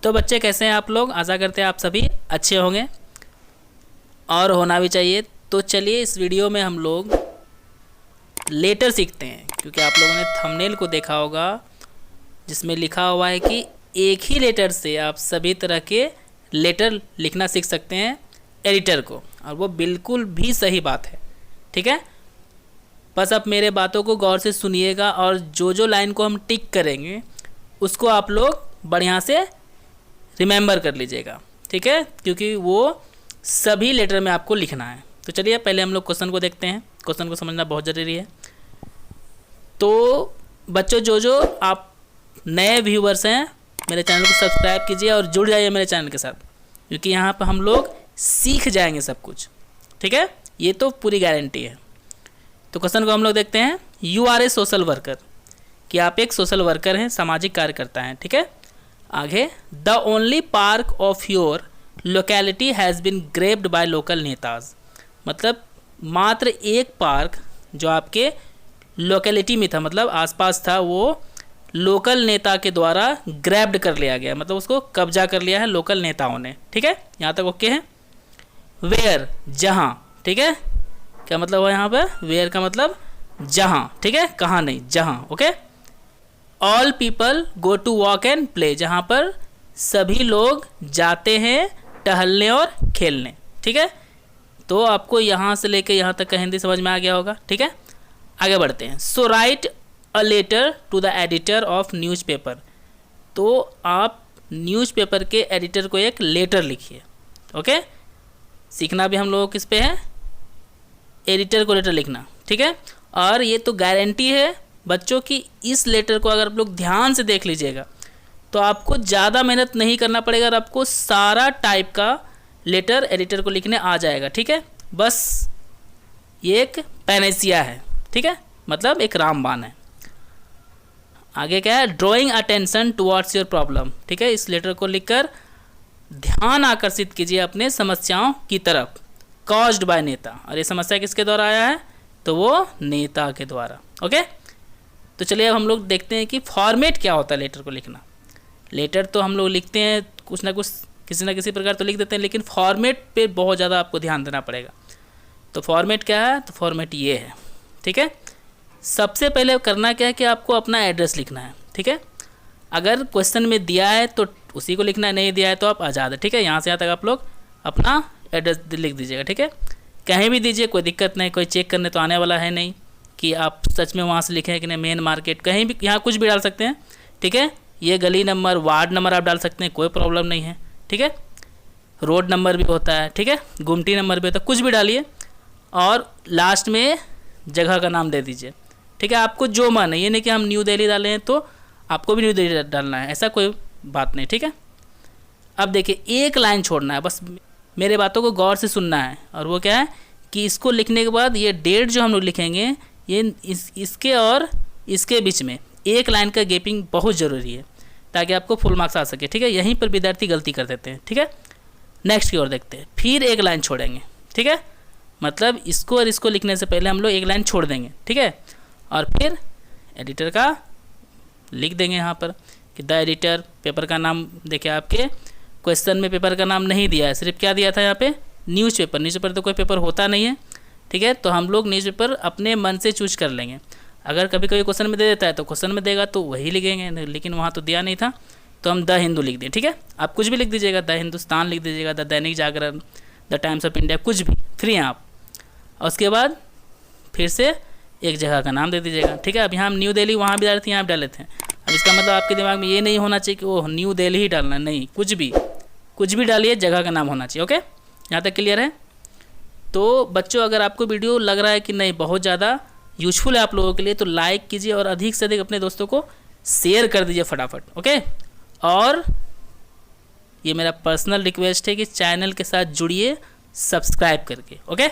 तो बच्चे कैसे हैं आप लोग? आशा करते हैं आप सभी अच्छे होंगे और होना भी चाहिए। तो चलिए इस वीडियो में हम लोग लेटर सीखते हैं, क्योंकि आप लोगों ने थंबनेल को देखा होगा जिसमें लिखा हुआ है कि एक ही लेटर से आप सभी तरह के लेटर लिखना सीख सकते हैं एडिटर को, और वो बिल्कुल भी सही बात है। ठीक है, बस आप मेरे बातों को गौर से सुनिएगा और जो जो लाइन को हम टिक करेंगे उसको आप लोग बढ़िया से रिमेंबर कर लीजिएगा। ठीक है, क्योंकि वो सभी लेटर में आपको लिखना है। तो चलिए पहले हम लोग क्वेश्चन को देखते हैं। क्वेश्चन को समझना बहुत ज़रूरी है। तो बच्चों जो आप नए व्यूवर्स हैं, मेरे चैनल को सब्सक्राइब कीजिए और जुड़ जाइए मेरे चैनल के साथ, क्योंकि यहाँ पर हम लोग सीख जाएंगे सब कुछ। ठीक है, ये तो पूरी गारंटी है। तो क्वेश्चन को हम लोग देखते हैं। You are a social worker, कि आप एक सोशल वर्कर हैं, सामाजिक कार्यकर्ता हैं। ठीक है, आगे the only park of your locality has been grabbed by local netas, मतलब मात्र एक पार्क जो आपके लोकेलिटी में था, मतलब आसपास था, वो लोकल नेता के द्वारा ग्रैब्ड कर लिया गया, मतलब उसको कब्जा कर लिया है लोकल नेताओं ने। ठीक है, यहाँ तक ओके है। वेयर, जहाँ। ठीक है, क्या मतलब है यहाँ पर? वेयर का मतलब जहाँ। ठीक है, कहाँ नहीं, जहाँ। Okay. All people go to walk and play, जहाँ पर सभी लोग जाते हैं टहलने और खेलने। ठीक है, तो आपको यहाँ से लेके यहाँ तक का हिंदी समझ में आ गया होगा। ठीक है, आगे बढ़ते हैं। So write a letter to the editor of newspaper, तो आप न्यूज़पेपर के एडिटर को एक लेटर लिखिए। ओके, सीखना भी हम लोगों किस पे है? एडिटर को लेटर लिखना। ठीक है, और ये तो गारंटी है बच्चों की, इस लेटर को अगर आप लोग ध्यान से देख लीजिएगा तो आपको ज़्यादा मेहनत नहीं करना पड़ेगा और आपको सारा टाइप का लेटर एडिटर को लिखने आ जाएगा। ठीक है, बस ये एक पैनेसिया है। ठीक है, मतलब एक रामबाण है। आगे क्या है? Drawing attention towards your problem. ठीक है, इस लेटर को लिखकर ध्यान आकर्षित कीजिए अपने समस्याओं की तरफ। कॉज्ड बाय नेता, और ये समस्या किसके द्वारा आया है? तो वो नेता के द्वारा। ओके, तो चलिए अब हम लोग देखते हैं कि फॉर्मेट क्या होता है लेटर को लिखना। लेटर तो हम लोग लिखते हैं कुछ ना कुछ, किसी ना किसी प्रकार तो लिख देते हैं, लेकिन फॉर्मेट पे बहुत ज़्यादा आपको ध्यान देना पड़ेगा। तो फॉर्मेट क्या है? तो फॉर्मेट ये है। ठीक है, सबसे पहले करना क्या है कि आपको अपना एड्रेस लिखना है। ठीक है, अगर क्वेश्चन में दिया है तो उसी को लिखना है, नहीं दिया है तो आप आज़ाद है। ठीक है, यहाँ से यहाँ तक आप लोग अपना एड्रेस लिख दीजिएगा। ठीक है, कहीं भी दीजिए, कोई दिक्कत नहीं, कोई चेक करने तो आने वाला है नहीं कि आप सच में वहाँ से लिखें कि नहीं। मेन मार्केट, कहीं भी, यहाँ कुछ भी डाल सकते हैं। ठीक है, ये गली नंबर, वार्ड नंबर आप डाल सकते हैं, कोई प्रॉब्लम नहीं है। ठीक है, रोड नंबर भी होता है। ठीक है, गुमटी नंबर भी होता है, कुछ भी डालिए और लास्ट में जगह का नाम दे दीजिए। ठीक है, आपको जो मन है, ये नहीं कि हम न्यू दिल्ली डाले हैं तो आपको भी न्यू दिल्ली डालना है, ऐसा कोई बात नहीं। ठीक है, अब देखिए एक लाइन छोड़ना है, बस मेरे बातों को गौर से सुनना है। और वो क्या है कि इसको लिखने के बाद ये डेट जो हम लोग लिखेंगे, ये इसके और इसके बीच में एक लाइन का गैपिंग बहुत ज़रूरी है, ताकि आपको फुल मार्क्स आ सके। ठीक है, यहीं पर विद्यार्थी गलती कर देते हैं। ठीक है, नेक्स्ट की ओर देखते हैं। फिर एक लाइन छोड़ेंगे। ठीक है, मतलब इसको और इसको लिखने से पहले हम लोग एक लाइन छोड़ देंगे। ठीक है, और फिर एडिटर का लिख देंगे यहाँ पर कि द एडिटर। पेपर का नाम देखिए, आपके क्वेश्चन में पेपर का नाम नहीं दिया है, सिर्फ क्या दिया था यहाँ पे? न्यूज़पेपर। न्यूज़पेपर तो कोई पेपर होता नहीं है। ठीक है, तो हम लोग न्यूज़पेपर अपने मन से चूज कर लेंगे। अगर कभी कभी क्वेश्चन में दे देता है तो क्वेश्चन में देगा तो वही लिखेंगे, लेकिन वहाँ तो दिया नहीं था तो हम द हिंदू लिख दें। ठीक है, आप कुछ भी लिख दीजिएगा, द हिंदुस्तान लिख दीजिएगा, the Dainik Jagran, the times of India, कुछ भी, फ्री हैं आप। और उसके बाद फिर से एक जगह का नाम दे दीजिएगा। ठीक है, अब यहाँ हम न्यू दिल्ली वहाँ भी डाले थे, यहाँ भी डाले थे। अब इसका मतलब आपके दिमाग में ये नहीं होना चाहिए कि ओह न्यू दिल्ली ही डालना, नहीं, कुछ भी डालिए, जगह का नाम होना चाहिए। ओके, यहाँ तक क्लियर है? तो बच्चों अगर आपको वीडियो लग रहा है कि नहीं बहुत ज़्यादा यूजफुल है आप लोगों के लिए, तो लाइक कीजिए और अधिक से अधिक अपने दोस्तों को शेयर कर दीजिए फटाफट। ओके, और ये मेरा पर्सनल रिक्वेस्ट है कि चैनल के साथ जुड़िए सब्सक्राइब करके। ओके,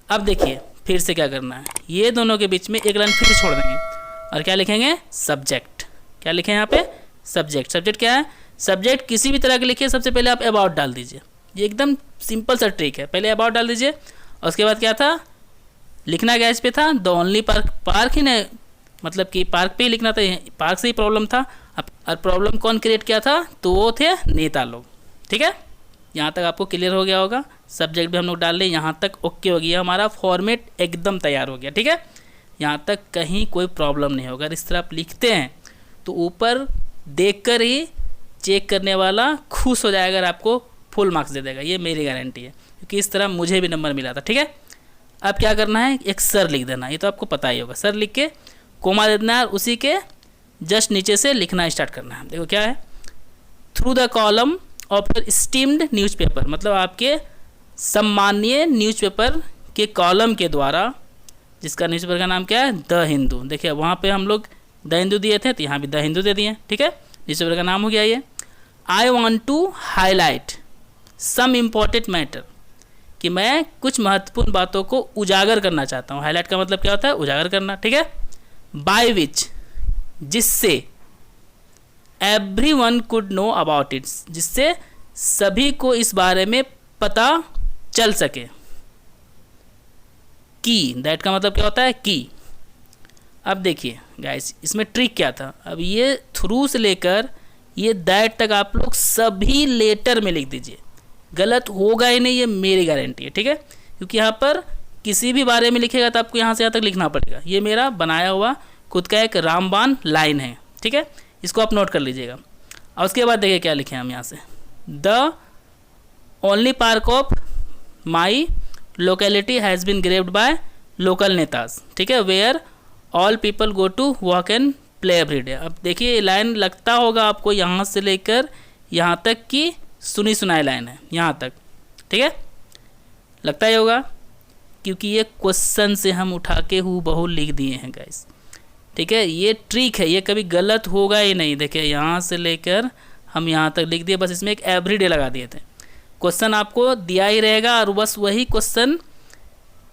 अब देखिए फिर से क्या करना है, ये दोनों के बीच में एक लाइन फिर छोड़ देंगे और क्या लिखेंगे? सब्जेक्ट। क्या लिखें यहाँ पे? सब्जेक्ट। सब्जेक्ट क्या है? सब्जेक्ट किसी भी तरह के लिखिए, सबसे पहले आप अबाउट डाल दीजिए। ये एकदम सिंपल सा ट्रिक है, पहले अबाउट डाल दीजिए और उसके बाद क्या था, लिखना क्या इस पे था? The only park. पार्क ही नहीं, मतलब कि पार्क पे ही लिखना था, पार्क से ही प्रॉब्लम था और प्रॉब्लम कौन क्रिएट किया था, तो वो थे नेता लोग। ठीक है, यहाँ तक आपको क्लियर हो गया होगा। सब्जेक्ट भी हम लोग डाल लें, यहाँ तक ओके हो गया, हमारा फॉर्मेट एकदम तैयार हो गया। ठीक है, यहाँ तक कहीं कोई प्रॉब्लम नहीं होगा। इस तरह आप लिखते हैं तो ऊपर देखकर ही चेक करने वाला खुश हो जाएगा और आपको फुल मार्क्स दे देगा, ये मेरी गारंटी है, क्योंकि इस तरह मुझे भी नंबर मिला था। ठीक है, अब क्या करना है, एक सर लिख देना, ये तो आपको पता ही होगा। सर लिख के कोमा दे देना है और उसी के जस्ट नीचे से लिखना स्टार्ट करना है। देखो क्या है, through the column of your steamed newspaper, मतलब आपके सम्मानीय न्यूज़पेपर के कॉलम के द्वारा, जिसका न्यूज़पेपर का नाम क्या है, द हिंदू। देखिए वहाँ पे हम लोग द हिंदू दिए थे, तो यहाँ भी द हिंदू दे दिए। ठीक है, न्यूज़पेपर का नाम हो गया ये। I want to highlight some important matter, कि मैं कुछ महत्वपूर्ण बातों को उजागर करना चाहता हूँ। हाईलाइट का मतलब क्या होता है, उजागर करना। ठीक है, बाय विच, जिससे everyone could know about it, जिससे सभी को इस बारे में पता चल सके। की, दैट का मतलब क्या होता है, की। अब देखिए गाइस, इसमें ट्रिक क्या था, अब ये थ्रू से लेकर ये दैट तक आप लोग सभी लेटर में लिख दीजिए, गलत होगा ही नहीं, ये मेरी गारंटी है। ठीक है, क्योंकि यहाँ पर किसी भी बारे में लिखेगा तो आपको यहाँ से यहाँ तक लिखना पड़ेगा। ये मेरा बनाया हुआ खुद का एक रामबाण लाइन है। ठीक है, इसको आप नोट कर लीजिएगा। और उसके बाद देखिए क्या लिखे हम यहाँ से, the only park of my locality has been grabbed by local netas. ठीक है, where all people go to walk and play every day. अब देखिए ये लाइन लगता होगा आपको यहाँ से लेकर यहाँ तक की सुनी सुनाई लाइन है, यहाँ तक। ठीक है, लगता ही होगा, क्योंकि ये क्वेश्चन से हम उठा के हूबहू लिख दिए हैं गाइस। ठीक है, ये ट्रिक है, ये कभी गलत होगा ही नहीं। देखिए यहाँ से लेकर हम यहाँ तक लिख दिए, बस इसमें एक एवरीडे लगा दिए थे। क्वेश्चन आपको दिया ही रहेगा और बस वही क्वेश्चन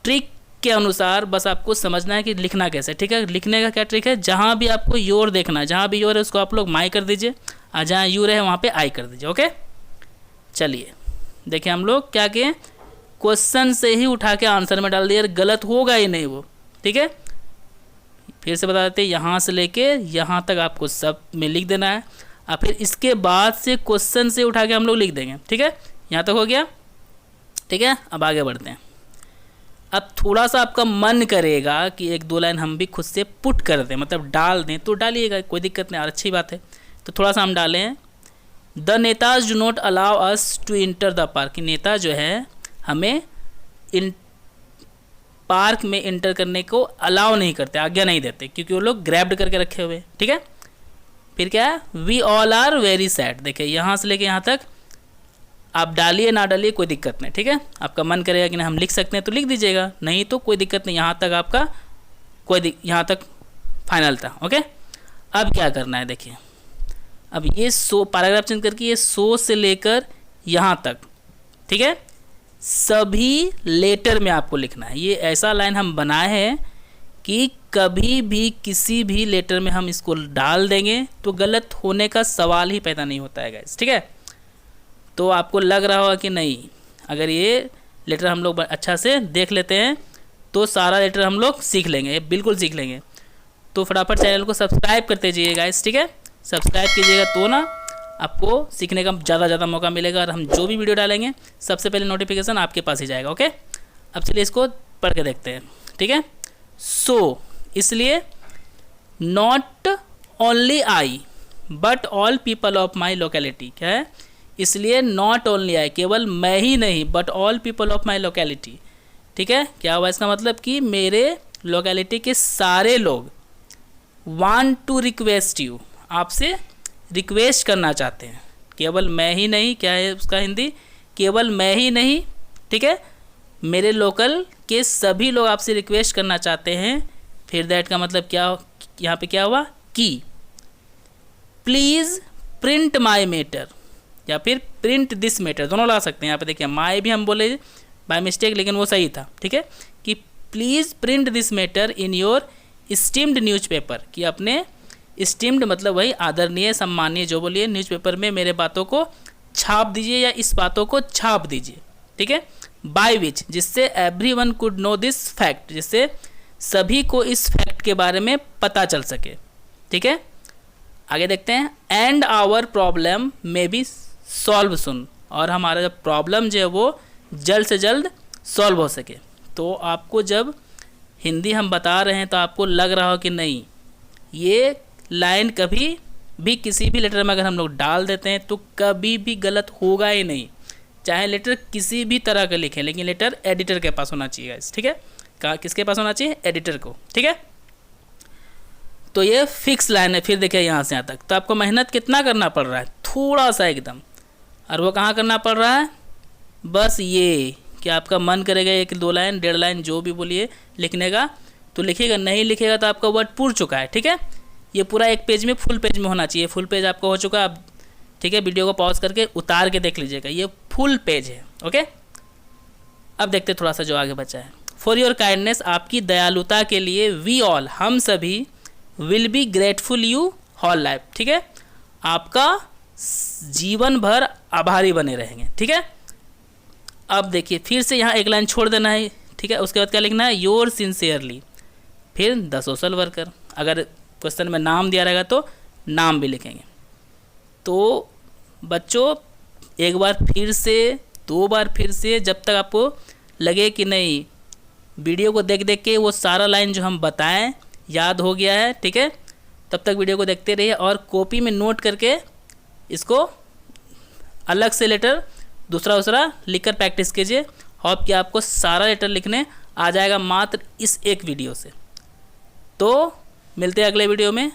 ट्रिक के अनुसार बस आपको समझना है कि लिखना कैसे। ठीक है, लिखने का क्या ट्रिक है, जहाँ भी आपको योर देखना है, जहाँ भी योर है उसको आप लोग माई कर दीजिए, और जहाँ यू रहे वहाँ पे आई कर दीजिए। ओके, चलिए देखिए हम लोग क्या किए, क्वेश्चन से ही उठा के आंसर में डाल दिया, गलत होगा ही नहीं वो। ठीक है, फिर से बता देते हैं, यहाँ से लेके यहाँ तक आपको सब में लिख देना है, और फिर इसके बाद से क्वेश्चन से उठा के हम लोग लिख देंगे। ठीक है, यहाँ तक हो गया। ठीक है, अब आगे बढ़ते हैं। अब थोड़ा सा आपका मन करेगा कि एक दो लाइन हम भी खुद से पुट कर दें, मतलब डाल दें, तो डालिएगा, कोई दिक्कत नहीं, और अच्छी बात है। तो थोड़ा सा हम डालें हैं, the netas do not allow us to enter the park. नेता जो है हमें इन पार्क में इंटर करने को अलाउ नहीं करते, आज्ञा नहीं देते, क्योंकि वो लोग ग्रैब्ड करके रखे हुए। ठीक है, फिर क्या है, we all are very sad. देखिए यहाँ से लेके यहाँ तक आप डालिए ना डालिए कोई दिक्कत नहीं। ठीक है, आपका मन करेगा कि नहीं हम लिख सकते हैं तो लिख दीजिएगा, नहीं तो कोई दिक्कत नहीं, यहाँ तक आपका यहाँ तक फाइनल था। ओके, अब क्या करना है, देखिए अब ये पैराग्राफ चेंज करके ये से लेकर यहाँ तक, ठीक है, सभी लेटर में आपको लिखना है। ये ऐसा लाइन हम बनाए हैं कि कभी भी किसी भी लेटर में हम इसको डाल देंगे तो गलत होने का सवाल ही पैदा नहीं होता है गाइस। ठीक है, तो आपको लग रहा होगा कि नहीं, अगर ये लेटर हम लोग अच्छा से देख लेते हैं तो सारा लेटर हम लोग सीख लेंगे, बिल्कुल सीख लेंगे। तो फटाफट चैनल को सब्सक्राइब करते जाइए गाइस। ठीक है, सब्सक्राइब कीजिएगा तो ना आपको सीखने का ज़्यादा मौका मिलेगा, और हम जो भी वीडियो डालेंगे सबसे पहले नोटिफिकेशन आपके पास ही जाएगा। ओके, अब चलिए इसको पढ़ के देखते हैं। ठीक है, सो इसलिए not only I but all people of my locality, क्या है, इसलिए नॉट ओनली आई, केवल मैं ही नहीं, but all people of my locality. ठीक है, क्या हुआ इसका मतलब कि मेरे लोकेलिटी के सारे लोग वांट टू रिक्वेस्ट यू, आपसे रिक्वेस्ट करना चाहते हैं। केवल मैं ही नहीं, क्या है उसका हिंदी, केवल मैं ही नहीं, ठीक है, मेरे लोकल के सभी लोग आपसे रिक्वेस्ट करना चाहते हैं। फिर दैट का मतलब क्या, यहाँ पे क्या हुआ कि प्लीज़ प्रिंट माई मैटर, या फिर प्रिंट दिस मैटर, दोनों ला सकते हैं। यहाँ पे देखिए माई भी हम बोले बाय मिस्टेक, लेकिन वो सही था। ठीक है, कि please print this matter in your steamed newspaper, कि अपने स्टीम्ड मतलब वही आदरणीय सम्मानीय जो बोलिए न्यूज़पेपर में मेरे बातों को छाप दीजिए, या इस बातों को छाप दीजिए। ठीक है, बाय विच, जिससे everyone could know this fact, जिससे सभी को इस फैक्ट के बारे में पता चल सके। ठीक है, आगे देखते हैं, and our problem may be solved soon, और हमारा जब प्रॉब्लम जो है वो जल्द से जल्द सॉल्व हो सके। तो आपको जब हिंदी हम बता रहे हैं तो आपको लग रहा हो कि नहीं, ये लाइन कभी भी किसी भी लेटर में अगर हम लोग डाल देते हैं तो कभी भी गलत होगा ही नहीं, चाहे लेटर किसी भी तरह का लिखें, लेकिन लेटर एडिटर के पास होना चाहिए, ठीक है। किसके पास होना चाहिए? एडिटर को, ठीक है। तो ये फिक्स लाइन है। फिर देखिए यहाँ से यहाँ तक तो आपको मेहनत कितना करना पड़ रहा है? थोड़ा सा एकदम। और वो कहाँ करना पड़ रहा है? बस ये कि आपका मन करेगा 1-2 लाइन 1.5 लाइन जो भी बोलिए लिखने का तो लिखिएगा, नहीं लिखेगा तो आपका वर्ड पूर चुका है, ठीक है। ये पूरा एक पेज में फुल पेज में होना चाहिए। फुल पेज आपका हो चुका है, आप ठीक है वीडियो को पॉज करके उतार के देख लीजिएगा, ये फुल पेज है, ओके। अब देखते थोड़ा सा जो आगे बचा है। फॉर योर काइंडनेस, आपकी दयालुता के लिए, वी ऑल, हम सभी, will be grateful you whole life, ठीक है। आपका जीवन भर आभारी बने रहेंगे, ठीक है। अब देखिए फिर से यहाँ एक लाइन छोड़ देना है, ठीक है। उसके बाद क्या लिखना है? योर सिंसियरली, फिर द सोशल वर्कर। अगर क्वेश्चन में नाम दिया रहेगा तो नाम भी लिखेंगे। तो बच्चों एक बार फिर से, 2 बार फिर से, जब तक आपको लगे कि नहीं वीडियो को देख देख के वो सारा लाइन जो हम बताएं याद हो गया है, ठीक है, तब तक वीडियो को देखते रहिए और कॉपी में नोट करके इसको अलग से लेटर दूसरा लिखकर प्रैक्टिस कीजिए। होप कि आपको सारा लेटर लिखने आ जाएगा मात्र इस एक वीडियो से। तो मिलते हैं अगले वीडियो में।